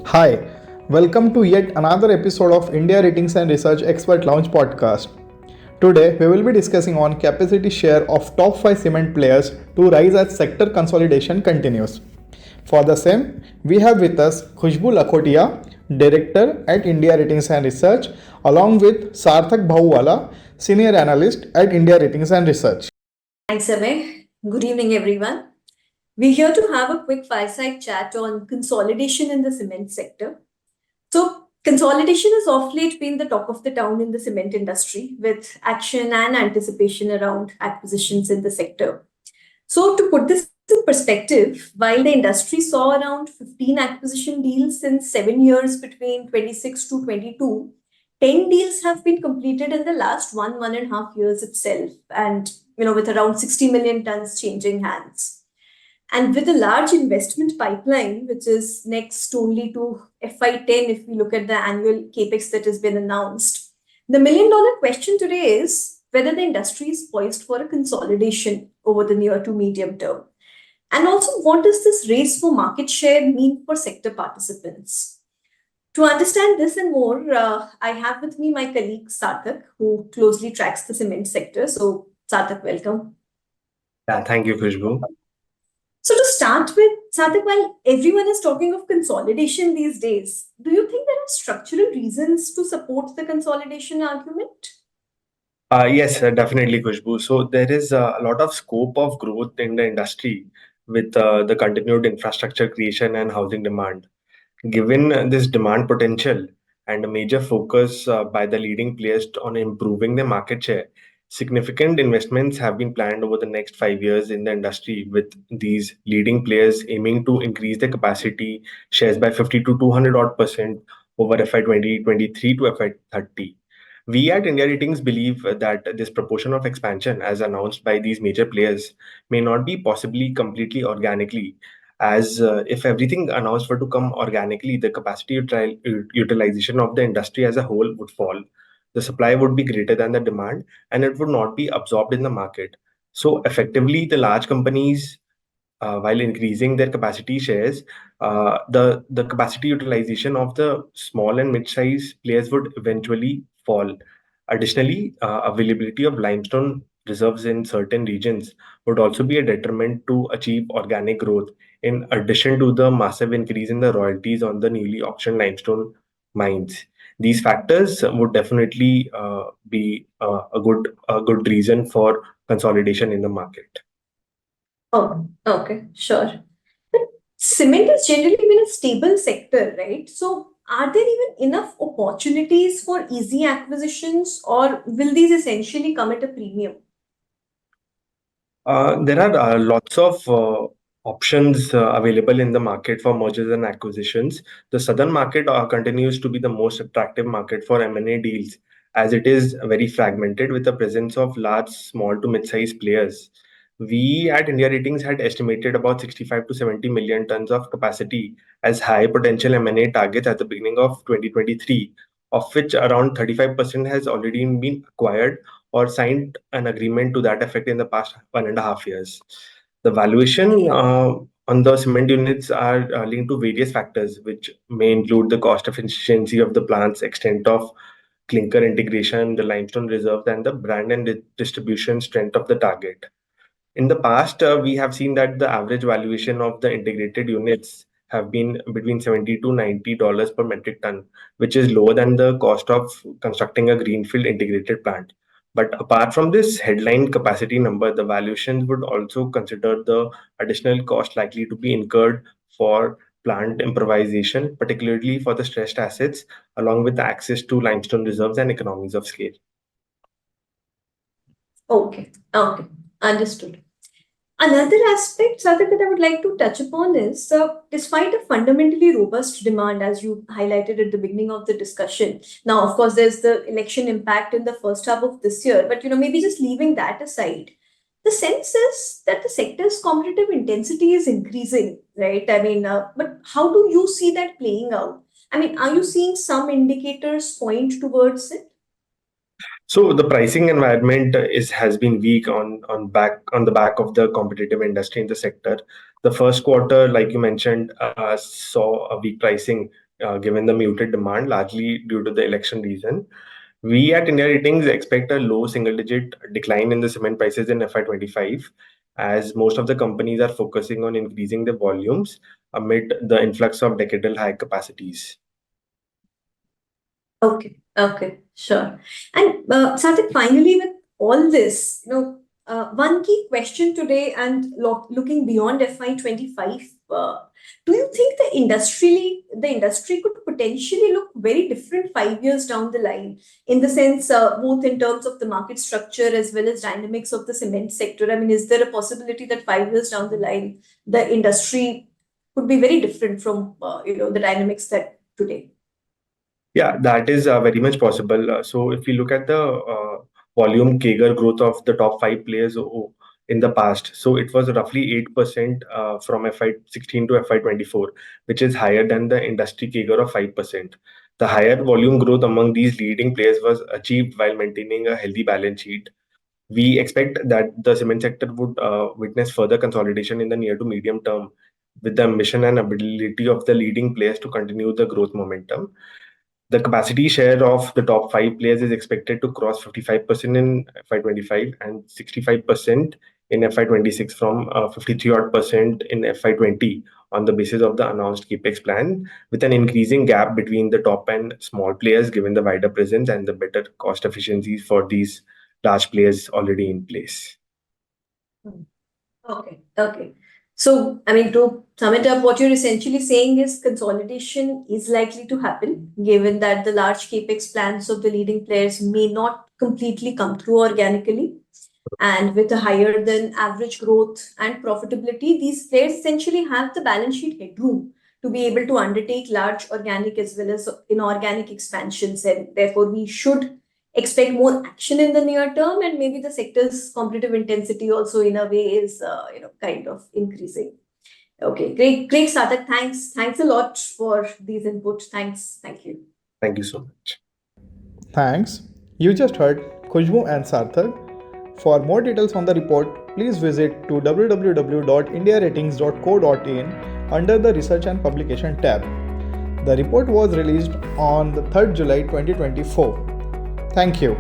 Hi, welcome to yet another episode of India Ratings and Research Expert Lounge podcast. Today, we will be discussing on capacity share of top 5 cement players to rise as sector consolidation continues. For the same, we have with us Khushbu Lakhotia, Director at India Ratings and Research, along with Sarthak Bhauwala, Senior Analyst at India Ratings and Research. Thanks, Amay. Good evening, everyone. We're here to have a quick fireside chat on consolidation in the cement sector. So, consolidation has of late been the talk of the town in the cement industry, with action and anticipation around acquisitions in the sector. So, to put this in perspective, while the industry saw around 15 acquisition deals in 7 years between 26 to 22, 10 deals have been completed in the last 1.5 years itself, and with around 60 million tons changing hands. And with a large investment pipeline, which is next only to FY10, if we look at the annual capex that has been announced, the $1 million question today is whether the industry is poised for a consolidation over the near to medium term. And also, what does this race for market share mean for sector participants? To understand this and more, I have with me my colleague Sarthak, who closely tracks the cement sector. So, Sarthak, welcome. Yeah, thank you, Khushbu. So, to start with, Sarthak, while everyone is talking of consolidation these days, do you think there are structural reasons to support the consolidation argument? Yes, definitely, Khushbu. So there is a lot of scope of growth in the industry with the continued infrastructure creation and housing demand. Given this demand potential and a major focus by the leading players on improving their market share, significant investments have been planned over the next 5 years in the industry, with these leading players aiming to increase their capacity shares by 50 to 200 odd percent over FY 2023 to FY 30. We at India Ratings believe that this proportion of expansion, as announced by these major players, may not be possibly completely organically, as if everything announced were to come organically, the capacity utilization of the industry as a whole would fall. The supply would be greater than the demand, and it would not be absorbed in the market. So, effectively, the large companies, while increasing their capacity shares, the capacity utilization of the small and mid-sized players would eventually fall. Additionally, availability of limestone reserves in certain regions would also be a detriment to achieve organic growth, in addition to the massive increase in the royalties on the newly auctioned limestone mines. These factors would definitely be a good reason for consolidation in the market. Oh, okay, sure. But cement has generally been a stable sector, right? So, are there even enough opportunities for easy acquisitions, or will these essentially come at a premium? There are lots of options available in the market for mergers and acquisitions. The southern market continues to be the most attractive market for M&A deals, as it is very fragmented with the presence of large, small to mid-sized players. We at India Ratings had estimated about 65 to 70 million tons of capacity as high potential M&A targets at the beginning of 2023, of which around 35% has already been acquired or signed an agreement to that effect in the past 1.5 years. The valuation on the cement units are linked to various factors, which may include the cost efficiency of the plant's extent of clinker integration, the limestone reserves, and the brand and distribution strength of the target. In the past, we have seen that the average valuation of the integrated units have been between 70 to $90 per metric ton, which is lower than the cost of constructing a greenfield integrated plant. But apart from this headline capacity number, the valuations would also consider the additional cost likely to be incurred for plant improvisation, particularly for the stressed assets, along with the access to limestone reserves and economies of scale. Okay, okay, understood. Another aspect, Sadak, that I would like to touch upon is despite a fundamentally robust demand, as you highlighted at the beginning of the discussion. Now, of course, there's the election impact in the first half of this year, but maybe just leaving that aside, the sense is that the sector's competitive intensity is increasing, right? I mean, but how do you see that playing out? I mean, are you seeing some indicators point towards it? So the pricing environment has been weak on the back of the competitive industry in the sector. The first quarter, like you mentioned, saw a weak pricing given the muted demand, largely due to the election reason. We at India Ratings expect a low single-digit decline in the cement prices in FY25, as most of the companies are focusing on increasing the volumes amid the influx of decadal high capacities. Okay, sure. And Sarthak, finally, with all this, one key question today and looking beyond FY25, do you think the industry could potentially look very different 5 years down the line, in the sense both in terms of the market structure as well as dynamics of the cement sector? I mean, is there a possibility that 5 years down the line, the industry could be very different from the dynamics that today? Yeah, that is very much possible. So if you look at the volume CAGR growth of the top five players in the past, so it was roughly 8% from FY16 to FY24, which is higher than the industry CAGR of 5%. The higher volume growth among these leading players was achieved while maintaining a healthy balance sheet. We expect that the cement sector would witness further consolidation in the near to medium term, with the ambition and ability of the leading players to continue the growth momentum. The capacity share of the top five players is expected to cross 55% in FY25 and 65% in FY26 from 53 odd percent in FY20 on the basis of the announced capex plan, with an increasing gap between the top and small players given the wider presence and the better cost efficiencies for these large players already in place. Okay. So, I mean, to sum it up, what you're essentially saying is consolidation is likely to happen, given that the large capex plans of the leading players may not completely come through organically. And with a higher than average growth and profitability, these players essentially have the balance sheet headroom to be able to undertake large organic as well as inorganic expansions. And therefore, we should expect more action in the near term, and maybe the sector's competitive intensity also in a way is kind of increasing. Okay, great Sarthak, thanks a lot for these inputs. Thank you. Thank you so much. Thanks. You just heard Khushbu and Sarthak. For more details on the report, please visit to www.indiaratings.co.in under the Research and Publication tab. The report was released on the 3rd July 2024. Thank you.